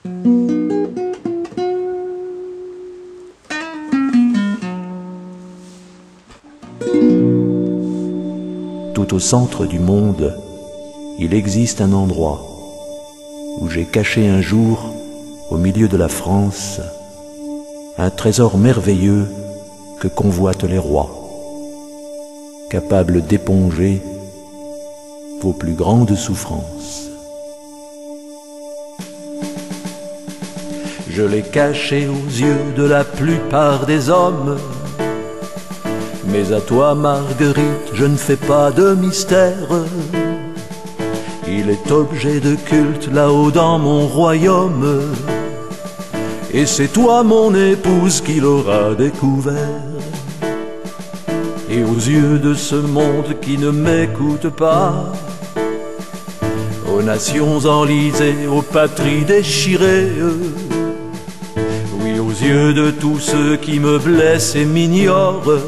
Tout au centre du monde, il existe un endroit où j'ai caché un jour, au milieu de la France, un trésor merveilleux que convoitent les rois, capable d'éponger vos plus grandes souffrances. Je l'ai caché aux yeux de la plupart des hommes, mais à toi, Marguerite, je ne fais pas de mystère. Il est objet de culte là-haut dans mon royaume, et c'est toi, mon épouse, qui l'aura découvert. Et aux yeux de ce monde qui ne m'écoute pas, aux nations enlisées, aux patries déchirées, oui, aux yeux de tous ceux qui me blessent et m'ignorent,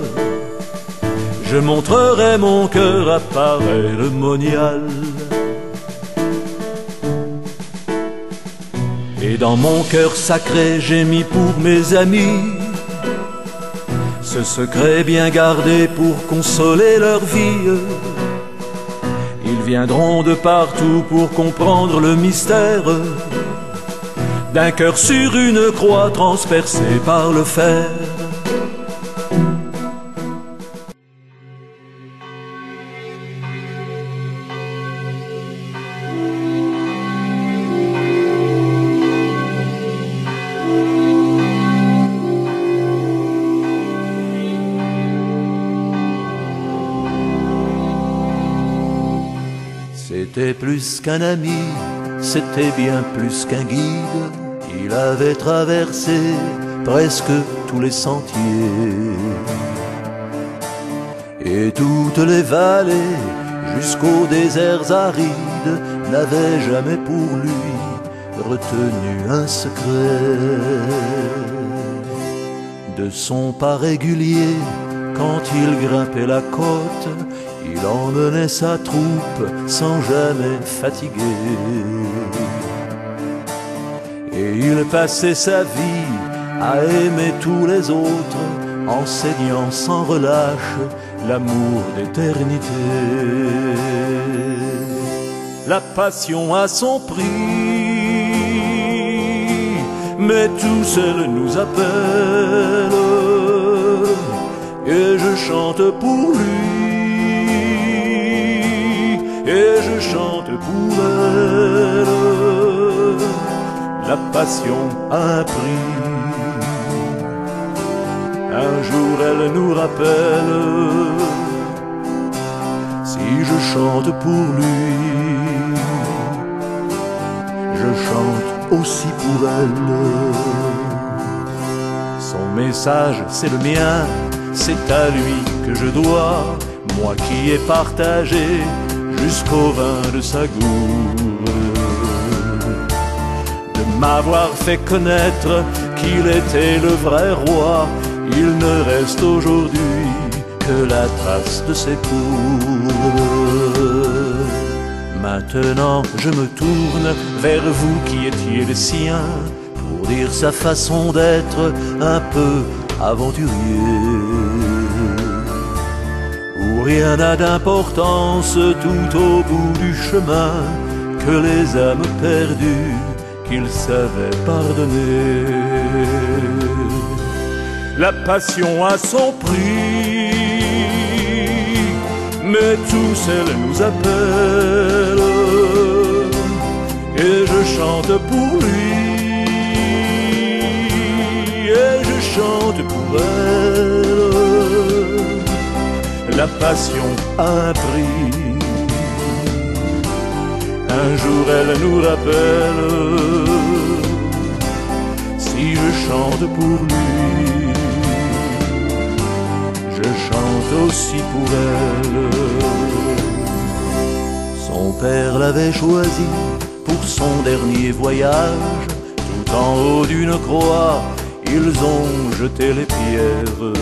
je montrerai mon cœur à pareil monial. Et dans mon cœur sacré, j'ai mis pour mes amis ce secret bien gardé pour consoler leur vie. Ils viendront de partout pour comprendre le mystère d'un cœur sur une croix transpercé par le fer. C'était plus qu'un ami, c'était bien plus qu'un guide. Il avait traversé presque tous les sentiers et toutes les vallées jusqu'aux déserts arides n'avaient jamais pour lui retenu un secret. De son pas régulier, quand il grimpait la côte, il emmenait sa troupe sans jamais fatiguer. Et il passait sa vie à aimer tous les autres, enseignant sans relâche l'amour d'éternité. La passion a son prix, mais tous elle nous appelle, et je chante pour lui, et je chante pour elle. La passion a un prix, un jour elle nous rappelle. Si je chante pour lui, je chante aussi pour elle. Son message c'est le mien, c'est à lui que je dois, moi qui ai partagé jusqu'au vin de sa gourde, de m'avoir fait connaître qu'il était le vrai roi. Il ne reste aujourd'hui que la trace de ses cours. Maintenant je me tourne vers vous qui étiez les siens, pour dire sa façon d'être un peu aventurier, où rien n'a d'importance tout au bout du chemin, que les âmes perdues qu'il savait pardonner. La passion a son prix, mais tous elle nous appelle, et je chante pour lui, et je chante pour elle. La passion a un prix, un jour elle nous rappelle. Si je chante pour lui, je chante aussi pour elle. Son père l'avait choisi pour son dernier voyage, tout en haut d'une croix, ils ont jeté les pierres.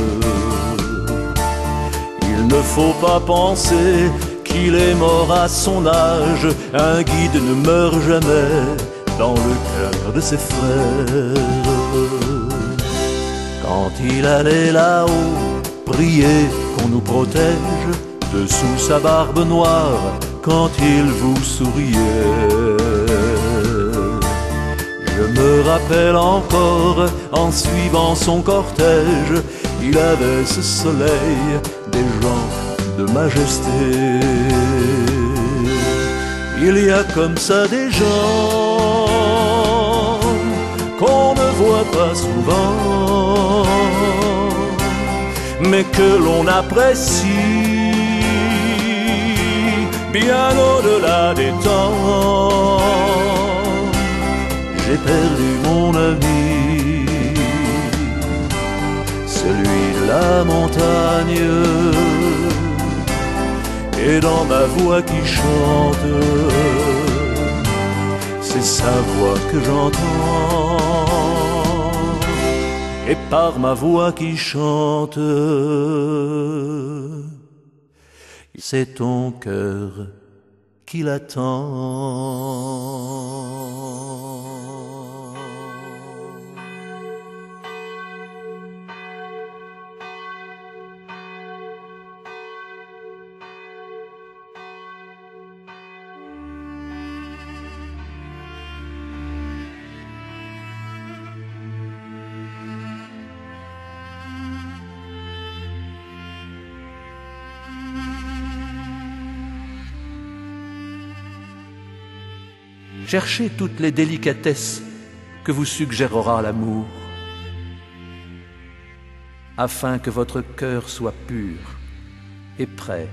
Il ne faut pas penser qu'il est mort à son âge, un guide ne meurt jamais dans le cœur de ses frères. Quand il allait là-haut prier qu'on nous protège, dessous sa barbe noire, quand il vous souriait. Je me rappelle encore, en suivant son cortège, il avait ce soleil des gens de majesté. Il y a comme ça des gens qu'on ne voit pas souvent, mais que l'on apprécie bien au-delà des temps. J'ai perdu mon ami, celui de la montagne, et dans ma voix qui chante, c'est sa voix que j'entends, et par ma voix qui chante, c'est ton cœur qui l'attend. Cherchez toutes les délicatesses que vous suggérera l'amour, afin que votre cœur soit pur et prêt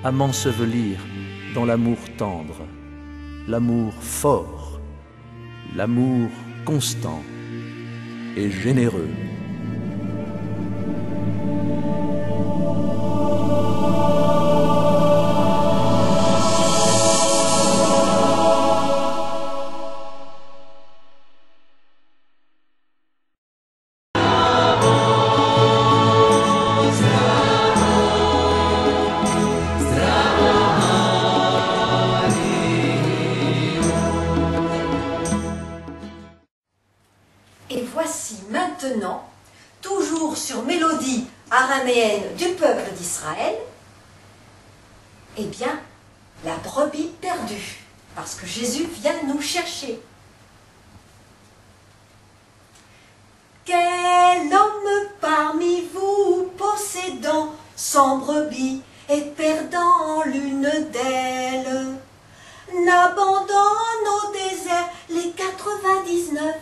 à m'ensevelir dans l'amour tendre, l'amour fort, l'amour constant et généreux. Et voici maintenant, toujours sur mélodie araméenne du peuple d'Israël, eh bien, la brebis perdue, parce que Jésus vient nous chercher. Quel homme parmi vous possédant 100 brebis et perdant l'une d'elles n'abandonne au désert les 99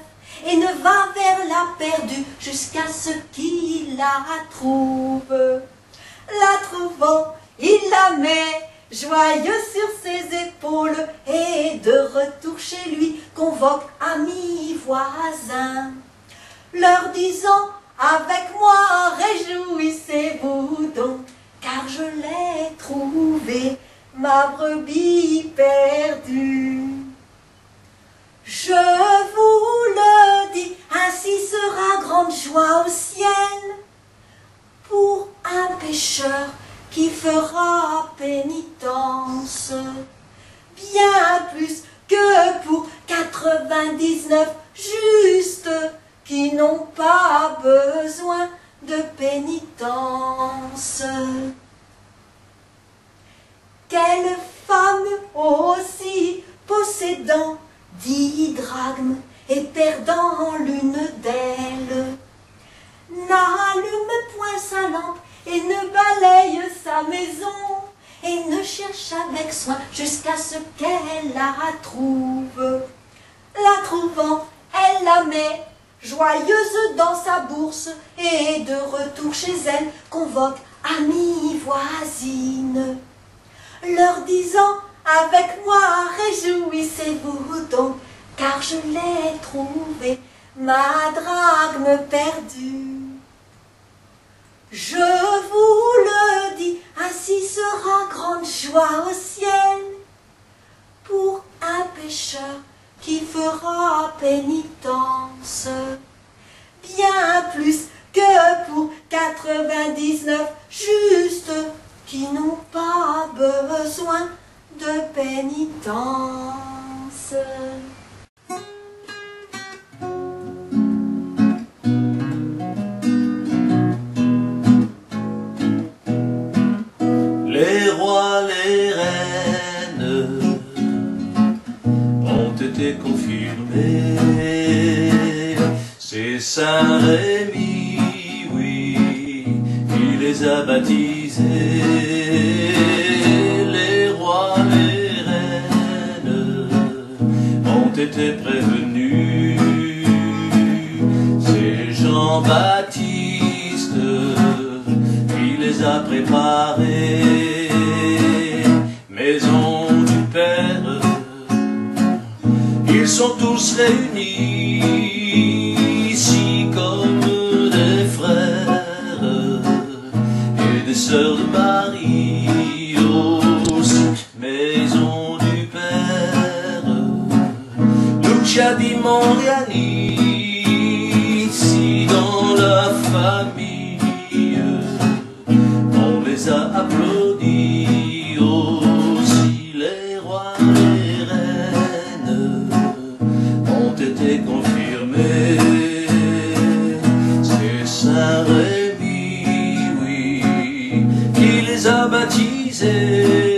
et ne va vers la perdue jusqu'à ce qu'il la trouve. La trouvant, il la met joyeux sur ses épaules et de retour chez lui convoque amis voisins, leur disant: avec moi réjouissez-vous donc, car je l'ai trouvée, ma brebis perdue. Je vous le dis, ainsi sera grande joie au ciel pour un pécheur qui fera pénitence, bien plus que pour 99 justes qui n'ont pas besoin de pénitence. Quelle femme aussi possédant 10 drachmes et perdant l'une d'elles n'allume point sa lampe et ne balaye sa maison et ne cherche avec soin jusqu'à ce qu'elle la trouve. La trouvant, elle la met joyeuse dans sa bourse et de retour chez elle convoque amis voisines, leur disant: avec moi réjouissez-vous donc, car je l'ai trouvée, ma drachme perdue. Je vous le dis, ainsi sera grande joie au ciel pour un pécheur qui fera pénitence, bien plus que pour 99 justes qui n'ont pas besoin de pénitence. C'est Saint-Rémy, oui, qui les a baptisés. Les rois, les reines ont été prévenus. C'est Jean-Baptiste qui les a préparés. Maison du Père, ils sont tous réunis ici comme des frères et des sœurs de Marie aussi. Maison du Père, Lucia di Moriani, ici dans la famille, on les a applaudis aussi. Les rois, les reines ont été confirmés. C'est Saint-Rémy, oui, qui les a baptisés.